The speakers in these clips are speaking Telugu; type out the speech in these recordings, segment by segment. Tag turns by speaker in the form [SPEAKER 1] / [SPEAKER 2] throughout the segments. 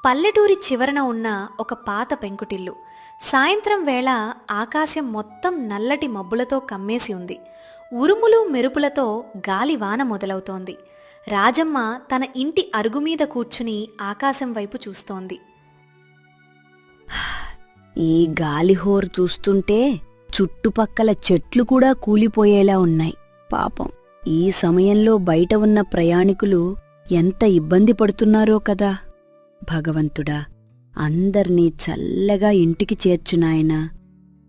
[SPEAKER 1] పల్లెటూరి చివరన ఉన్న ఒక పాత పెంకుటిల్లు. సాయంత్రం వేళ ఆకాశం మొత్తం నల్లటి మబ్బులతో కమ్మేసి ఉంది. ఉరుములు మెరుపులతో గాలివాన మొదలవుతోంది. రాజమ్మ తన ఇంటి అరుగుమీద కూర్చుని ఆకాశం వైపు చూస్తోంది.
[SPEAKER 2] ఈ గాలిహోరు చూస్తుంటే చుట్టుపక్కల చెట్లు కూడా కూలిపోయేలా ఉన్నాయి. పాపం ఈ సమయంలో బయట ఉన్న ప్రయాణికులు ఎంత ఇబ్బంది పడుతున్నారో కదా. భగవంతుడా, అందర్నీ చల్లగా ఇంటికి చేర్చునాయనా.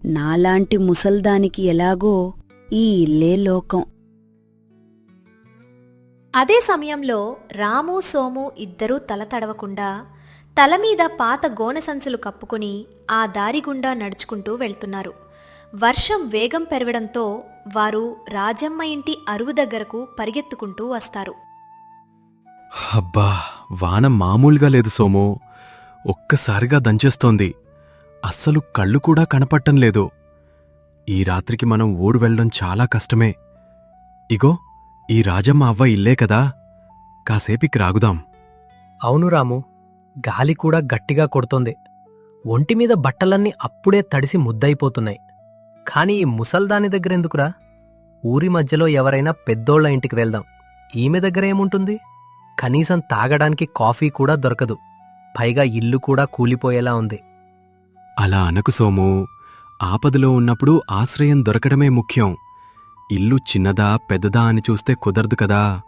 [SPEAKER 2] నాలాంటి ముసల్దానికి ఎలాగో ఈ ఇల్లే లోకం.
[SPEAKER 1] అదే సమయంలో రాము సోము ఇద్దరూ తల తడవకుండా తలమీద పాత గోనె సంచులు కప్పుకుని ఆ దారిగుండా నడుచుకుంటూ వెళ్తున్నారు. వర్షం వేగం పెరగడంతో వారు రాజమ్మ ఇంటి అరువు దగ్గరకు పరిగెత్తుకుంటూ వస్తారు.
[SPEAKER 3] అబ్బా, వాన మామూలుగా లేదు సోము. ఒక్కసారిగా దంచేస్తోంది. అస్సలు కళ్ళు కూడా కనపట్టం లేదు. ఈ రాత్రికి మనం ఊరు వెళ్ళడం చాలా కష్టమే. ఇగో, ఈ రాజమ్మ అవ్వ ఇల్లే కదా, కాసేపికి రాగుదాం.
[SPEAKER 4] అవును రాము, గాలి కూడా గట్టిగా కొడుతోంది. ఒంటిమీద బట్టలన్నీ అప్పుడే తడిసి ముద్దయిపోతున్నాయి. కాని ఈ ముసల్దాని దగ్గరెందుకురా? ఊరి మధ్యలో ఎవరైనా పెద్దోళ్ల ఇంటికి వెళ్దాం. ఈమె దగ్గర ఏముంటుంది? కనీసం తాగడానికి కాఫీ కూడా దొరకదు. పైగా ఇల్లు కూడా కూలిపోయేలా ఉంది.
[SPEAKER 3] అలా అనకు సోము. ఆపదలో ఉన్నప్పుడు ఆశ్రయం దొరకడమే ముఖ్యం. ఇల్లు చిన్నదా పెద్దదా అని చూస్తే కుదరదు కదా.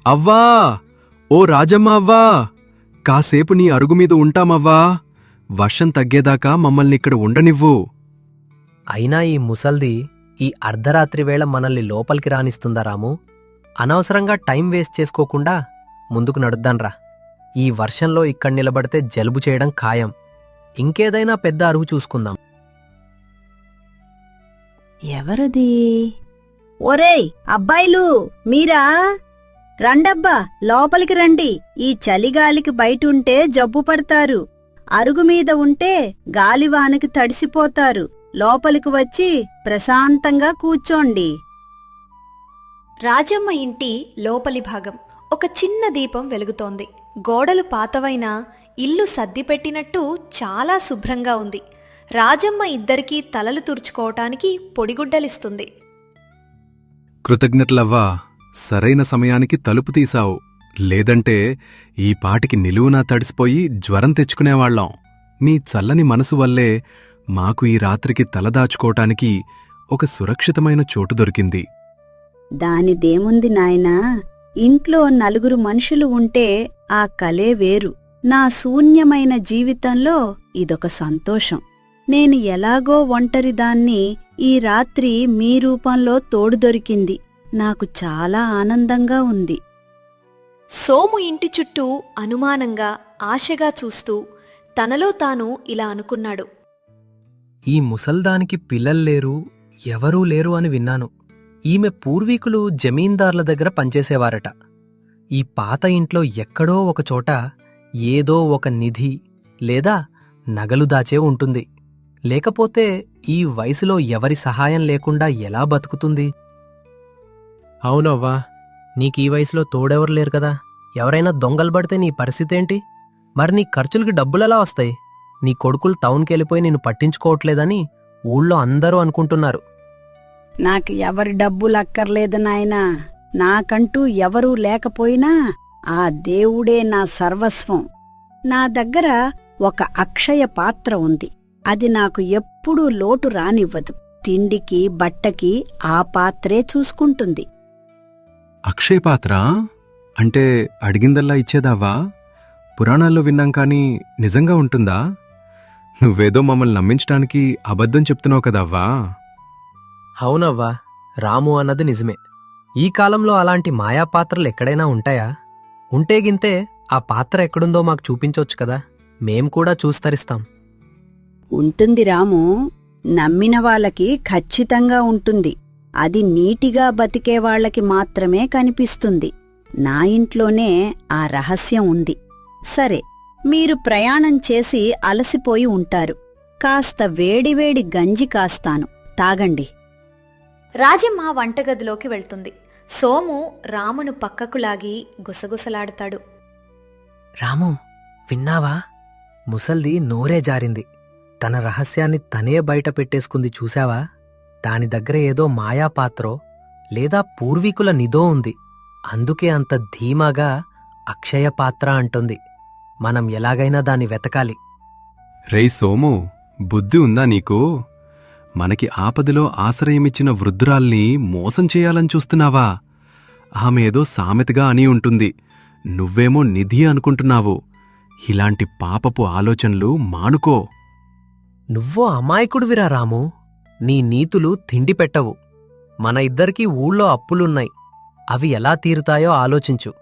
[SPEAKER 3] అవ్వా! ఓ రాజమ్మ అవ్వా! కాసేపు నీ అరుగుమీద ఉంటామవ్వా. వర్షం తగ్గేదాకా మమ్మల్నిక్కడ ఉండనివ్వు.
[SPEAKER 4] అయినా ఈ ముసల్ది ఈ అర్ధరాత్రి వేళ మనల్ని లోపలికి రానిస్తుందా రాము? అనవసరంగా టైం వేస్ట్ చేసుకోకుండా ముందుకు నడుద్దాన్రా. ఈ వర్షంలో ఇక్కడ నిలబడితే జలుబు చేయడం ఖాయం. ఇంకేదైనా పెద్ద అరుగు చూసుకుందాం.
[SPEAKER 2] ఎవరది? ఒరేయ్ అబ్బాయిలు, మీరా? రండబ్బా, లోపలికి రండి. ఈ చలిగాలికి బయటుంటే జబ్బు పడతారు. అరుగుమీద ఉంటే గాలివానకి తడిసిపోతారు. లోపలికి వచ్చి ప్రశాంతంగా కూర్చోండి.
[SPEAKER 1] రాజమ్మ ఇంటి లోపలి భాగం ఒక చిన్న దీపం వెలుగుతోంది. గోడలు పాతవైనా ఇల్లు సర్దిపెట్టినట్టు చాలా శుభ్రంగా ఉంది. రాజమ్మ ఇద్దరికీ తలలు తుడుచుకోవటానికి పొడిగుడ్డలిస్తుంది.
[SPEAKER 3] కృతజ్ఞతలవ్వా, సరైన సమయానికి తలుపు తీశావు. లేదంటే ఈ పాటికి నిలువునా తడిసిపోయి జ్వరం తెచ్చుకునేవాళ్లాం. నీ చల్లని మనసు వల్లే మాకు ఈ రాత్రికి తలదాచుకోవటానికి ఒక సురక్షితమైన చోటు దొరికింది.
[SPEAKER 2] దానిదేముంది నాయనా, ఇంట్లో నలుగురు మనుషులు ఉంటే ఆ కలే వేరు. నా శూన్యమైన జీవితంలో ఇదొక సంతోషం. నేను ఎలాగో ఒంటరిదాన్ని ఈ రాత్రి మీ రూపంలో తోడు దొరికింది. నాకు చాలా ఆనందంగా ఉంది.
[SPEAKER 1] సోము ఇంటి చుట్టూ అనుమానంగా ఆశగా చూస్తూ తనలో తాను ఇలా అనుకున్నాడు.
[SPEAKER 4] ఈ ముసల్దానికి పిల్లల్లేరు, ఎవరూ లేరు అని విన్నాను. ఈమె పూర్వీకులు జమీందార్ల దగ్గర పనిచేసేవారట. ఈ పాత ఇంట్లో ఎక్కడో ఒకచోట ఏదో ఒక నిధి లేదా నగలు దాచే ఉంటుంది. లేకపోతే ఈ వయసులో ఎవరి సహాయం లేకుండా ఎలా బతుకుతుంది? అవునవ్వా, నీకీ వయసులో తోడెవరు లేరు కదా. ఎవరైనా దొంగలు పడితే నీ పరిస్థితేంటి? మరి నీ ఖర్చులకి డబ్బులెలా వస్తాయి? నీ కొడుకులు టౌన్కెళ్ళిపోయి నిన్ను పట్టించుకోవట్లేదని ఊళ్ళో అందరూ అనుకుంటున్నారు.
[SPEAKER 2] నాకు ఎవరి డబ్బులక్కర్లేదు నాయనా. నాకంటూ ఎవరూ లేకపోయినా ఆ దేవుడే నా సర్వస్వం. నా దగ్గర ఒక అక్షయ పాత్ర ఉంది. అది నాకు ఎప్పుడూ లోటు రానివ్వదు. తిండికి బట్టకి ఆ పాత్రే చూసుకుంటుంది.
[SPEAKER 3] అక్షయపాత్ర అంటే అడిగిందల్లా ఇచ్చేదావా? పురాణాల్లో విన్నాం కాని నిజంగా ఉంటుందా? నువ్వేదో మమ్మల్ని నమ్మించడానికి అబద్ధం చెప్తున్నావు కదవ్వా.
[SPEAKER 4] అవునవ్వా, రాము అన్నది నిజమే. ఈ కాలంలో అలాంటి మాయాపాత్రలు ఎక్కడైనా ఉంటాయా? ఉంటేగింతే ఆ పాత్ర ఎక్కడుందో మాకు చూపించొచ్చు కదా. మేం కూడా చూస్తరిస్తాం.
[SPEAKER 2] ఉంటుంది రాము. నమ్మిన వాళ్ళకి ఖచ్చితంగా ఉంటుంది. అది నీటిగా బతికే వాళ్ళకి మాత్రమే కనిపిస్తుంది. నా ఇంట్లోనే ఆ రహస్యం ఉంది. సరే, మీరు ప్రయాణం చేసి అలసిపోయి ఉంటారు. కాస్త వేడివేడి గంజి కాస్తాను, తాగండి.
[SPEAKER 1] రాజమ్మ వంటగదిలోకి వెళ్తుంది. సోము రామును పక్కకు లాగి గుసగుసలాడతాడు.
[SPEAKER 4] రాము, విన్నావా? ముసల్ది నోరే జారింది. తన రహస్యాన్ని తనే బయట పెట్టేసుకుంది చూశావా? దాని దగ్గర ఏదో మాయాపాత్రో లేదా పూర్వీకుల నిదో ఉంది. అందుకే అంత ధీమాగా అక్షయ పాత్ర అంటుంది. మనం ఎలాగైనా దాన్ని వెతకాలి.
[SPEAKER 3] రేయ్ సోము, బుద్ధి ఉందా నీకు? మనకి ఆపదలో ఆశ్రయమిచ్చిన వృద్ధురాల్ని మోసం చేయాలని చూస్తున్నావా? ఆమె ఏదో సామెతగా అని ఉంటుంది, నువ్వేమో నిధి అనుకుంటున్నావు. ఇలాంటి పాపపు ఆలోచనలు మానుకో.
[SPEAKER 4] నువ్వో అమాయకుడివిరా రాము. నీ నీతులు తిండి పెట్టవు. మన ఇద్దరికీ ఊళ్ళో అప్పులున్నాయి. అవి ఎలా తీరుతాయో ఆలోచించు.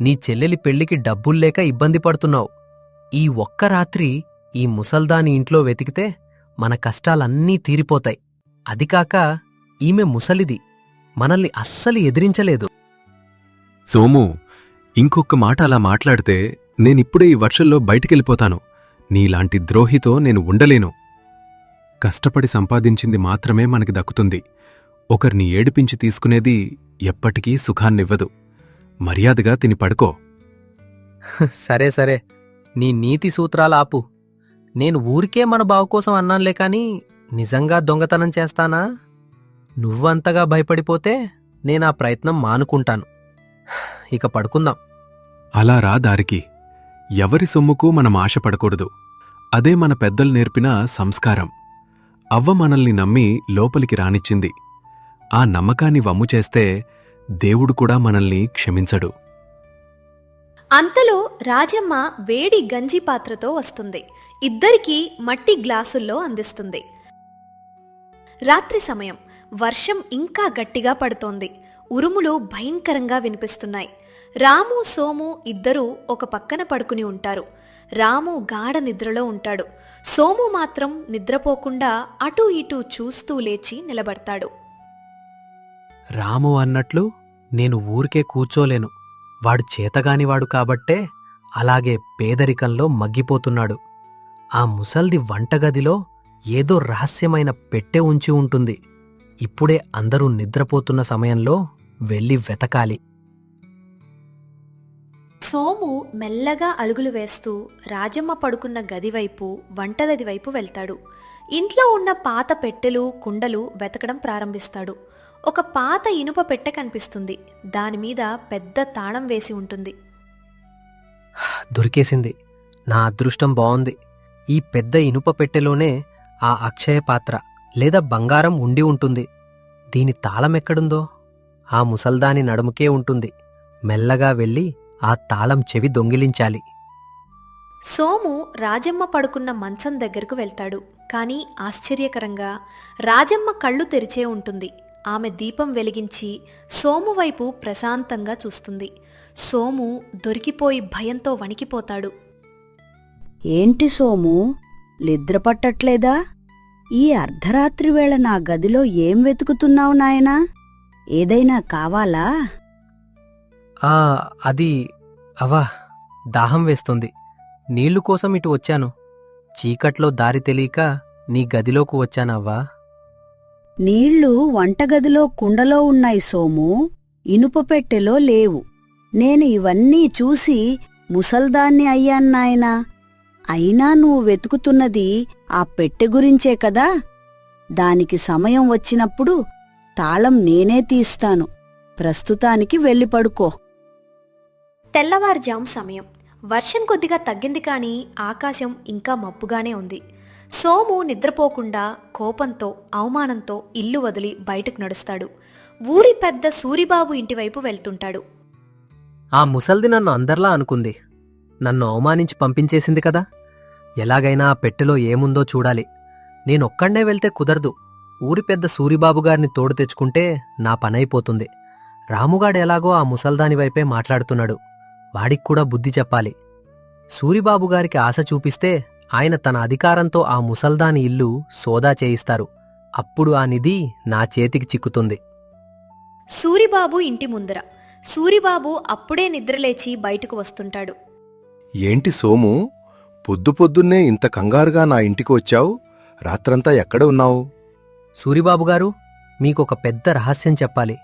[SPEAKER 4] నీ చెల్లెలి పెళ్లికి డబ్బుల్లేక ఇబ్బంది పడుతున్నావు. ఈ ఒక్క రాత్రి ఈ ముసల్దాని ఇంట్లో వెతికితే మన కష్టాలన్నీ తీరిపోతాయి. అదికాక ఈమె ముసలిది, మనల్ని అస్సలు ఎదిరించలేదు.
[SPEAKER 3] సోము, ఇంకొక్క మాట అలా మాట్లాడితే నేనిప్పుడే ఈ వర్షంలో బయటికెళ్ళిపోతాను. నీలాంటి ద్రోహితో నేను ఉండలేను. కష్టపడి సంపాదించింది మాత్రమే మనకి దక్కుతుంది. ఒకరిని ఏడిపించి తీసుకునేది ఎప్పటికీ సుఖాన్నివ్వదు. మర్యాదగా తిని పడుకో.
[SPEAKER 4] సరే సరే, నీ నీతి సూత్రాలాపు. నేను ఊరికే మన బావు కోసం అన్నానులే కాని నిజంగా దొంగతనం చేస్తానా? నువ్వంతగా భయపడిపోతే నేనా ప్రయత్నం మానుకుంటాను. ఇక పడుకుందాం.
[SPEAKER 3] అలా రా దారికి. ఎవరి సొమ్ముకు మనం ఆశపడకూడదు. అదే మన పెద్దలు నేర్పిన సంస్కారం. అవ్వ మనల్ని నమ్మి లోపలికి రానిచ్చింది. ఆ నమ్మకాన్ని వమ్ము చేస్తే దేవుడు కూడా మనల్ని క్షమించడు.
[SPEAKER 1] అంతలో రాజమ్మ వేడి గంజి పాత్రతో వస్తుంది. ఇద్దరికీ మట్టి గ్లాసుల్లో అందిస్తుంది. రాత్రి సమయం. వర్షం ఇంకా గట్టిగా పడుతోంది. ఉరుములు భయంకరంగా వినిపిస్తున్నాయి. రాము, సోము ఇద్దరూ ఒక పక్కన పడుకుని ఉంటారు. రాము గాఢ నిద్రలో ఉంటాడు. సోము మాత్రం నిద్రపోకుండా అటూ ఇటూ చూస్తూ లేచి నిలబడతాడు.
[SPEAKER 4] రాము అన్నట్లు నేను ఊరికే కూర్చోలేను. వాడు చేతగానివాడు కాబట్టే అలాగే పేదరికంలో మగ్గిపోతున్నాడు. ఆ ముసల్ది వంటగదిలో ఏదో రహస్యమైన పెట్టె ఉంచి ఉంటుంది. ఇప్పుడే అందరూ నిద్రపోతున్న సమయంలో వెళ్ళి వెతకాలి.
[SPEAKER 1] సోము మెల్లగా అడుగులు వేస్తూ రాజమ్మ పడుకున్న గదివైపు, వంటగది వైపు వెళ్తాడు. ఇంట్లో ఉన్న పాత పెట్టెలు, కుండలు వెతకడం ప్రారంభిస్తాడు. ఒక పాత ఇనుప పెట్టె కనిపిస్తుంది. దానిమీద పెద్ద తాళం వేసి ఉంటుంది.
[SPEAKER 4] దొరికేసింది. నా అదృష్టం బావుంది. ఈ పెద్ద ఇనుప పెట్టెలోనే ఆ అక్షయ పాత్ర లేదా బంగారం ఉండి ఉంటుంది. దీని తాళం ఎక్కడుందో? ఆ ముసల్దాని నడుముకే ఉంటుంది. మెల్లగా వెళ్ళి ఆ తాళం చెవి దొంగిలించాలి.
[SPEAKER 1] సోము రాజమ్మ పడుకున్న మంచం దగ్గరకు వెళ్తాడు. కానీ ఆశ్చర్యకరంగా రాజమ్మ కళ్ళు తెరిచే ఉంటుంది. ఆమె దీపం వెలిగించి సోము వైపు ప్రశాంతంగా చూస్తుంది. సోము దొరికిపోయి భయంతో వణికిపోతాడు.
[SPEAKER 2] ఏంటి సోము, నిద్ర పట్టట్లేదా? ఈ అర్ధరాత్రి వేళ నా గదిలో ఏం వెతుకుతున్నావు నాయనా? ఏదైనా కావాలా?
[SPEAKER 4] అది అవా, దాహం వేస్తుంది. నీళ్లు కోసం ఇటు వచ్చాను. చీకట్లో దారి తెలియక నీ గదిలోకి వచ్చానవ్వా.
[SPEAKER 2] నీళ్లు వంటగదిలో కుండలో ఉన్నాయి సోము, ఇనుప పెట్టెలో లేవు. నేను ఇవన్నీ చూసి ముసల్దాన్ని అయ్యాన్నాయనా. అయినా నువ్వు వెతుకుతున్నది ఆ పెట్టె గురించే కదా? దానికి సమయం వచ్చినప్పుడు తాళం నేనే తీస్తాను. ప్రస్తుతానికి వెళ్ళి పడుకో.
[SPEAKER 1] తెల్లవారుజాము సమయం. వర్షం కొద్దిగా తగ్గింది, కానీ ఆకాశం ఇంకా మబ్బుగానే ఉంది. సోము నిద్రపోకుండా కోపంతో, అవమానంతో ఇల్లు వదిలి బయటకు నడుస్తాడు. ఊరి పెద్ద సూరిబాబు ఇంటివైపు వెళ్తుంటాడు.
[SPEAKER 4] ఆ ముసల్ది నన్ను అందర్లా అనుకుంది. నన్ను అవమానించి పంపించేసింది కదా. ఎలాగైనా ఆ పెట్టెలో ఏముందో చూడాలి. నేనొక్కడే వెళ్తే కుదరదు. ఊరి పెద్ద సూరిబాబుగారిని తోడు తెచ్చుకుంటే నా పనైపోతుంది. రాముగాడు ఎలాగో ఆ ముసల్దాని వైపే మాట్లాడుతున్నాడు. వాడికి కూడా బుద్ధి చెప్పాలి. సూరిబాబుగారికి ఆశ చూపిస్తే ఆయన తన అధికారంతో ఆ ముసల్దాని ఇల్లు సోదా చేయిస్తారు. అప్పుడు ఆ నిధి నా చేతికి చిక్కుతుంది.
[SPEAKER 1] సూరిబాబు ఇంటి ముందర. సూరిబాబు అప్పుడే నిద్రలేచి బయటకు వస్తుంటాడు.
[SPEAKER 5] ఏంటి సోము, పొద్దున్నే ఇంత కంగారుగా నా ఇంటికి వచ్చావు? రాత్రంతా ఎక్కడ ఉన్నావు?
[SPEAKER 4] సూరిబాబుగారు, మీకొక పెద్ద రహస్యం చెప్పాలి.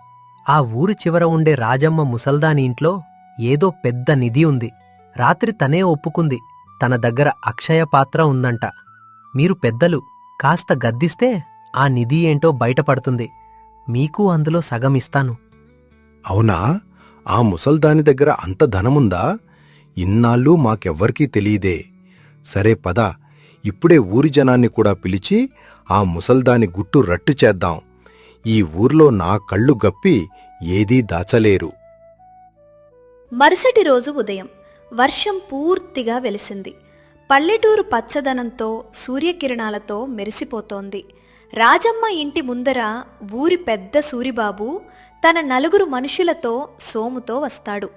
[SPEAKER 4] ఆ ఊరి చివర ఉండే రాజమ్మ ముసల్దాని ఇంట్లో ఏదో పెద్ద నిధి ఉంది. రాత్రి తనే ఒప్పుకుంది. తన దగ్గర అక్షయ పాత్ర ఉందంట. మీరు పెద్దలు కాస్త గద్దిస్తే ఆ నిధి ఏంటో బయటపడుతుంది. మీకు అందులో సగం ఇస్తాను.
[SPEAKER 5] అవునా? ఆ ముసల్దాని దగ్గర అంత ధనముందా? ఇన్నాళ్ళు మాకెవ్వరికీ తెలియదే. సరే పద, ఇప్పుడే ఊరి జనాన్ని కూడా పిలిచి ఆ ముసల్దాని గుట్టు రట్టు చేద్దాం. ఈ ఊర్లో నా కళ్ళు గప్పి ఏదీ దాచలేరు.
[SPEAKER 1] మరుసటి రోజు ఉదయం వర్షం పూర్తిగా వెలిసింది. పల్లెటూరు పచ్చదనంతో సూర్యకిరణాలతో మెరిసిపోతోంది. రాజమ్మ ఇంటి ముందర ఊరి పెద్ద సూరిబాబు తన 4 మనుషులతో సోముతో వస్తాడు.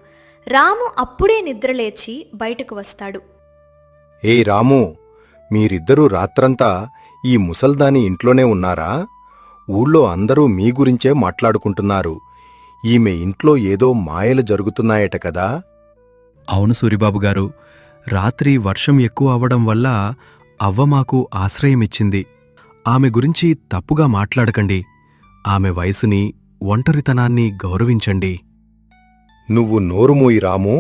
[SPEAKER 1] రాము అప్పుడే నిద్రలేచి బయటకు వస్తాడు.
[SPEAKER 5] ఏ రాము, మీరిద్దరూ రాత్రంతా ఈ ముసల్దాని ఇంట్లోనే ఉన్నారా? ఊళ్ళో అందరూ మీ గురించే మాట్లాడుకుంటున్నారు. ఈమె ఇంట్లో ఏదో మాయలు జరుగుతున్నాయట కదా?
[SPEAKER 3] అవును సూరిబాబు గారు, రాత్రి వర్షం ఎక్కువ అవ్వడం వల్ల అవ్వ మాకు ఆశ్రయమిచ్చింది. ఆమె గురించి తప్పుగా మాట్లాడకండి. ఆమె వయసుని, ఒంటరితనాన్ని గౌరవించండి.
[SPEAKER 5] నువ్వు నోరుమూయి రాము.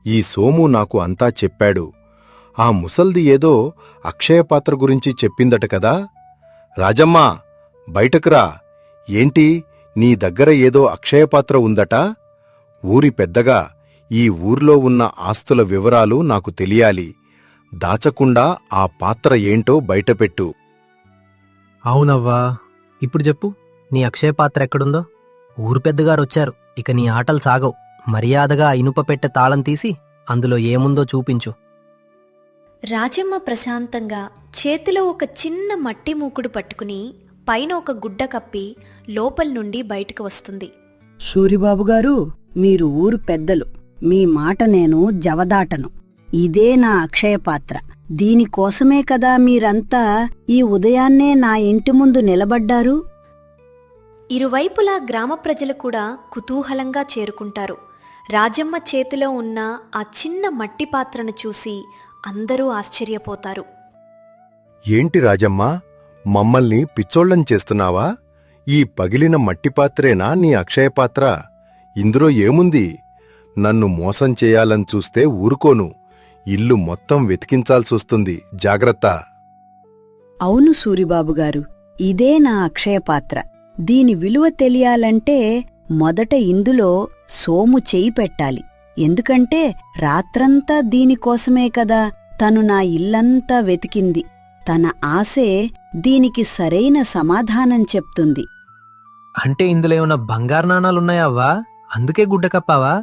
[SPEAKER 5] ఈ సోము నాకు అంతా చెప్పాడు. ఆ ముసల్ది ఏదో అక్షయపాత్ర గురించి చెప్పిందట కదా? రాజమ్మా, బయటకురా. ఏంటి, నీ దగ్గర ఏదో అక్షయపాత్ర ఉందట? ఊరి పెద్దగా ఈ ఊర్లో ఉన్న ఆస్తుల వివరాలు నాకు తెలియాలి. దాచకుండా ఆ పాత్ర ఏంటో బయటపెట్టు.
[SPEAKER 4] అవునవ్వా, ఇప్పుడు చెప్పు, నీ అక్షయ పాత్ర ఎక్కడుందో? ఊరు పెద్దగారొచ్చారు, ఇక నీ ఆటలు సాగవు. మర్యాదగా ఆ ఇనుప పెట్టె తాళం తీసి అందులో ఏముందో చూపించు.
[SPEAKER 1] రాజమ్మ ప్రశాంతంగా చేతిలో ఒక చిన్న మట్టి మూకుడు పట్టుకుని పైన ఒక గుడ్డ కప్పి లోపల నుండి బయటకు వస్తుంది.
[SPEAKER 2] సూరిబాబు గారు, మీరు ఊరు పెద్దలు. మీ మాట నేను జవదాటను. ఇదే నా అక్షయపాత్ర. దీనికోసమే కదా మీరంతా ఈ ఉదయాన్నే నా ఇంటి ముందు నిలబడ్డారు.
[SPEAKER 1] ఇరువైపులా గ్రామ ప్రజలు కూడా కుతూహలంగా చేరుకుంటారు. రాజమ్మ చేతిలో ఉన్న ఆ చిన్న మట్టి పాత్రను చూసి అందరూ ఆశ్చర్యపోతారు.
[SPEAKER 5] ఏంటి రాజమ్మా, మమ్మల్ని పిచ్చోళ్ళం చేస్తున్నావా? ఈ పగిలిన మట్టిపాత్రేనా నీ అక్షయపాత్ర? ఇందులో ఏముంది? నన్ను మోసం చేయాలని చూస్తే ఊరుకోను. ఇల్లు మొత్తం వెతికించాల్సొస్తుంది. జాగ్రత్త.
[SPEAKER 2] అవును సూరిబాబు గారు, ఇదే నా అక్షయపాత్ర. దీని విలువ తెలియాలంటే మొదట ఇందులో సోము చేయి పెట్టాలి. ఎందుకంటే రాత్రంతా దీనికోసమే కదా తను నా ఇల్లంతా వెతికింది. తన ఆశే దీనికి సరైన సమాధానం చెప్తుంది.
[SPEAKER 4] అంటే ఇందులో ఏమన్నా బంగారు నాణాలున్నాయా అవ్వా? అందుకే గుడ్డ కప్పావా?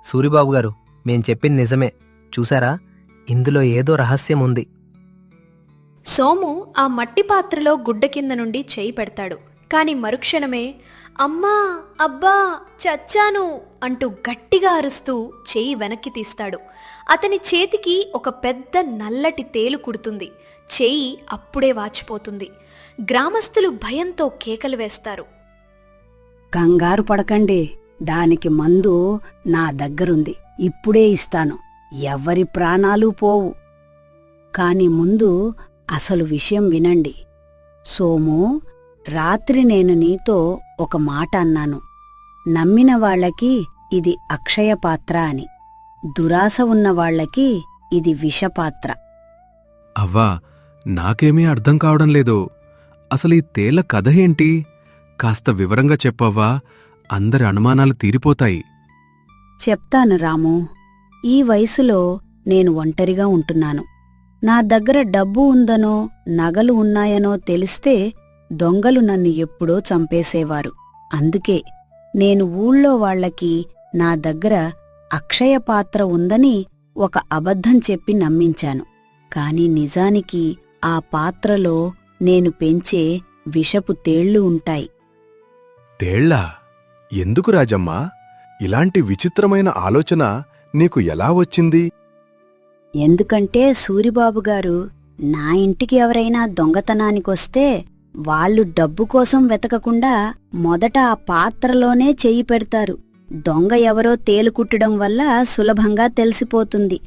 [SPEAKER 4] సూరిబాబు గారు, మేం చెప్పింది నిజమే. చూసారా, ఇందులో ఏదో రహస్యం ఉంది.
[SPEAKER 1] సోము ఆ మట్టి పాత్రలో గుడ్డ కింద నుండి చేయి పెడతాడు. కాని మరుక్షణమే అమ్మా, అబ్బా, చచ్చాను అంటూ గట్టిగా అరుస్తూ చేయి వెనక్కి తీస్తాడు. అతని చేతికి ఒక పెద్ద నల్లటి తేలు కుడుతుంది. చేయి అప్పుడే వాచిపోతుంది. గ్రామస్తులు భయంతో కేకలు వేస్తారు.
[SPEAKER 2] కంగారు పడకండి, దానికి మందు నా దగ్గరుంది. ఇప్పుడే ఇస్తాను. ఎవ్వరి ప్రాణాలు పోవు. కాని ముందు అసలు విషయం వినండి. సోము, రాత్రి నేను నీతో ఒక మాట అన్నాను. నమ్మిన వాళ్లకి ఇది అక్షయపాత్ర అని, దురాశ ఉన్నవాళ్లకి ఇది విషపాత్ర.
[SPEAKER 3] అవ్వా, నాకేమీ అర్థం కావడం లేదు. అసలు ఈ తేళ్ల కథ ఏంటి? కాస్త వివరంగా చెప్పవ్వా, అందరి అనుమానాలు తీరిపోతాయి.
[SPEAKER 2] చెప్తాను రాము. ఈ వయసులో నేను ఒంటరిగా ఉంటున్నాను. నా దగ్గర డబ్బు ఉందనో నగలు ఉన్నాయనో తెలిస్తే దొంగలు నన్ను ఎప్పుడో చంపేసేవారు. అందుకే నేను ఊళ్ళో వాళ్లకి నా దగ్గర అక్షయపాత్ర ఉందని ఒక అబద్ధం చెప్పి నమ్మించాను. కాని నిజానికి ఆ పాత్రలో నేను పెంచే విషపు తేళ్లు ఉంటాయి.
[SPEAKER 5] తేళ్ళా? ఎందుకు రాజమ్మా? ఇలాంటి విచిత్రమైన ఆలోచన నీకు ఎలా వచ్చింది?
[SPEAKER 2] ఎందుకంటే సూరిబాబు గారు, నా ఇంటికి ఎవరైనా దొంగతనానికొస్తే వాళ్ళు డబ్బు కోసం వెతకకుండా మొదట ఆ పాత్రలోనే చెయ్యి పెడతారు. దొంగ ఎవరో తేలుకుట్టడం వల్ల సులభంగా తెలిసిపోతుంది.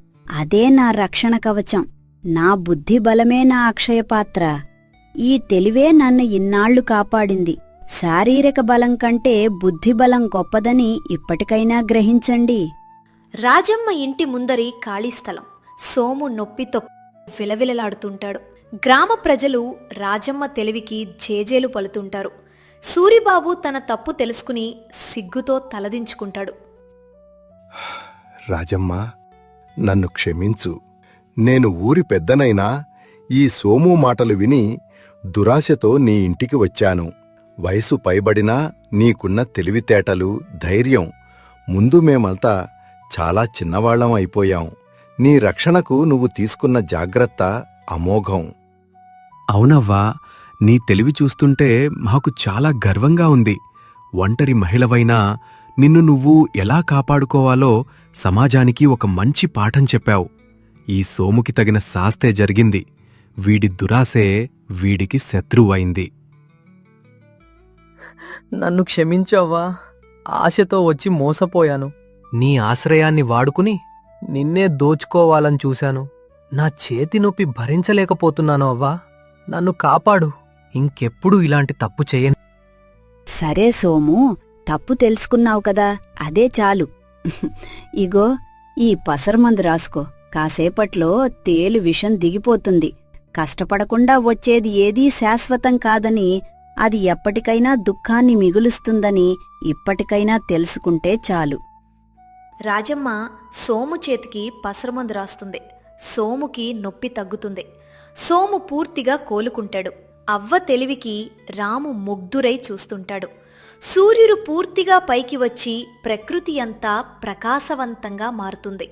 [SPEAKER 2] అదే నా రక్షణ కవచం. నా బుద్ధి బలమే నా అక్షయపాత్ర. ఈ తెలివే నన్ను ఇన్నాళ్లు కాపాడింది. శారీరక బలం కంటే బుద్ధిబలం గొప్పదని ఇప్పటికైనా గ్రహించండి.
[SPEAKER 1] రాజమ్మ ఇంటి ముందరి ఖాళీ స్థలం. సోము నొప్పితో విలవిలలాడుతుంటాడు. గ్రామ ప్రజలు రాజమ్మ తెలివికి జేజేలు పలుతుంటారు. సూరిబాబు తన తప్పు తెలుసుకుని సిగ్గుతో తలదించుకుంటాడు.
[SPEAKER 5] రాజమ్మ, నన్ను క్షమించు. నేను ఊరి పెద్దనైనా ఈ సోము మాటలు విని దురాశతో నీ ఇంటికి వచ్చాను. వయసు పైబడినా నీకున్న తెలివితేటలు, ధైర్యం ముందు మేమంతా చాలా చిన్నవాళ్లం అయిపోయాం. నీ రక్షణకు నువ్వు తీసుకున్న జాగ్రత్త అమోఘం.
[SPEAKER 3] అవునవ్వా, నీ తెలివి చూస్తుంటే మాకు చాలా గర్వంగా ఉంది. ఒంటరి మహిళవైనా నిన్ను నువ్వు ఎలా కాపాడుకోవాలో సమాజానికి ఒక మంచి పాఠం చెప్పావు. ఈ సోముకి తగిన శాస్తే జరిగింది. వీడి దురాశే వీడికి శత్రువైంది.
[SPEAKER 4] నన్ను క్షమించు అవ్వా. ఆశతో వచ్చి మోసపోయాను. నీ ఆశ్రయాన్ని వాడుకుని నిన్నే దోచుకోవాలని చూశాను. నా చేతి నొప్పి భరించలేకపోతున్నాను అవ్వా. నన్ను కాపాడు. ఇంకెప్పుడు ఇలాంటి తప్పు చేయను.
[SPEAKER 2] సరే సోము, తప్పు తెలుసుకున్నావు కదా, అదే చాలు. ఇగో ఈ పసరమందు రాసుకో. కాసేపట్లో తేలు విషం దిగిపోతుంది. కష్టపడకుండా వచ్చేది ఏదీ శాశ్వతం కాదని, అది ఎప్పటికైనా దుఃఖాన్ని మిగులుస్తుందని ఇప్పటికైనా తెలుసుకుంటే చాలు.
[SPEAKER 1] రాజమ్మ సోము చేతికి పసరమందు రాస్తుంది. సోముకి నొప్పి తగ్గుతుంది. సోము పూర్తిగా కోలుకుంటాడు. అవ్వ తెలివికి రాము ముగ్ధురై చూస్తుంటాడు. సూర్యుడు పూర్తిగా పైకి వచ్చి ప్రకృతి అంతా ప్రకాశవంతంగా మారుతుంది.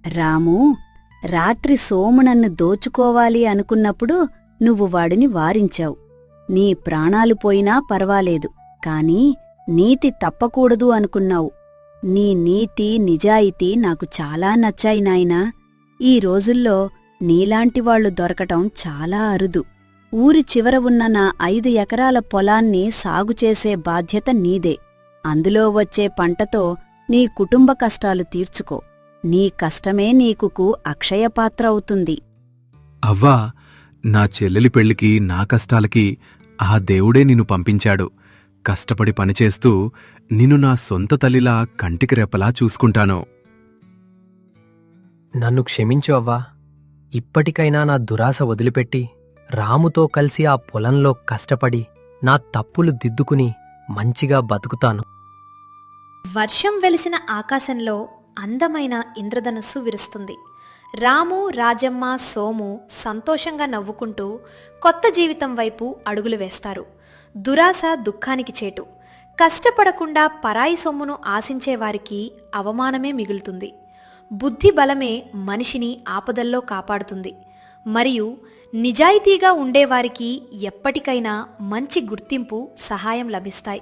[SPEAKER 2] రాము, రాత్రి సోము నన్ను దోచుకోవాలి అనుకున్నప్పుడు నువ్వు వాడిని వారించావు. నీ ప్రాణాలు పోయినా పర్వాలేదు, కాని నీతి తప్పకూడదు అనుకున్నావు. నీ నీతి, నిజాయితీ నాకు చాలా నచ్చాయి నాయనా. ఈ రోజుల్లో నీలాంటివాళ్లు దొరకటం చాలా అరుదు. ఊరి చివర ఉన్న నా 5 ఎకరాల పొలాన్ని సాగుచేసే బాధ్యత నీదే. అందులో వచ్చే పంటతో నీ కుటుంబ కష్టాలు తీర్చుకో. నీ కష్టమే నీకు అక్షయపాత్ర అవుతుంది.
[SPEAKER 3] అవ్వా, నా చెల్లెలి పెళ్లికి, నా కష్టాలకి ఆ దేవుడే నిన్ను పంపించాడు. కష్టపడి పనిచేస్తూ నిన్ను నా సొంత తల్లిలా కంటికి రెప్పలా చూసుకుంటాను.
[SPEAKER 4] నన్ను క్షమించు అవ్వా. ఇప్పటికైనా నా దురాశ వదిలిపెట్టి రాముతో కలిసి ఆ పొలంలో కష్టపడి నా తప్పులు దిద్దుకుని మంచిగా బతుకుతాను.
[SPEAKER 1] వర్షం వెలిసిన ఆకాశంలో అందమైన ఇంద్రధనస్సు విరుస్తుంది. రాము, రాజమ్మ, సోము సంతోషంగా నవ్వుకుంటూ కొత్త జీవితం వైపు అడుగులు వేస్తారు. దురాశ దుఃఖానికి చేటు. కష్టపడకుండా పరాయి సొమ్మును ఆశించేవారికి అవమానమే మిగులుతుంది. బుద్ధి బలమే మనిషిని ఆపదల్లో కాపాడుతుంది. మరియు నిజాయితీగా ఉండేవారికి ఎప్పటికైనా మంచి గుర్తింపు, సహాయం లభిస్తాయి.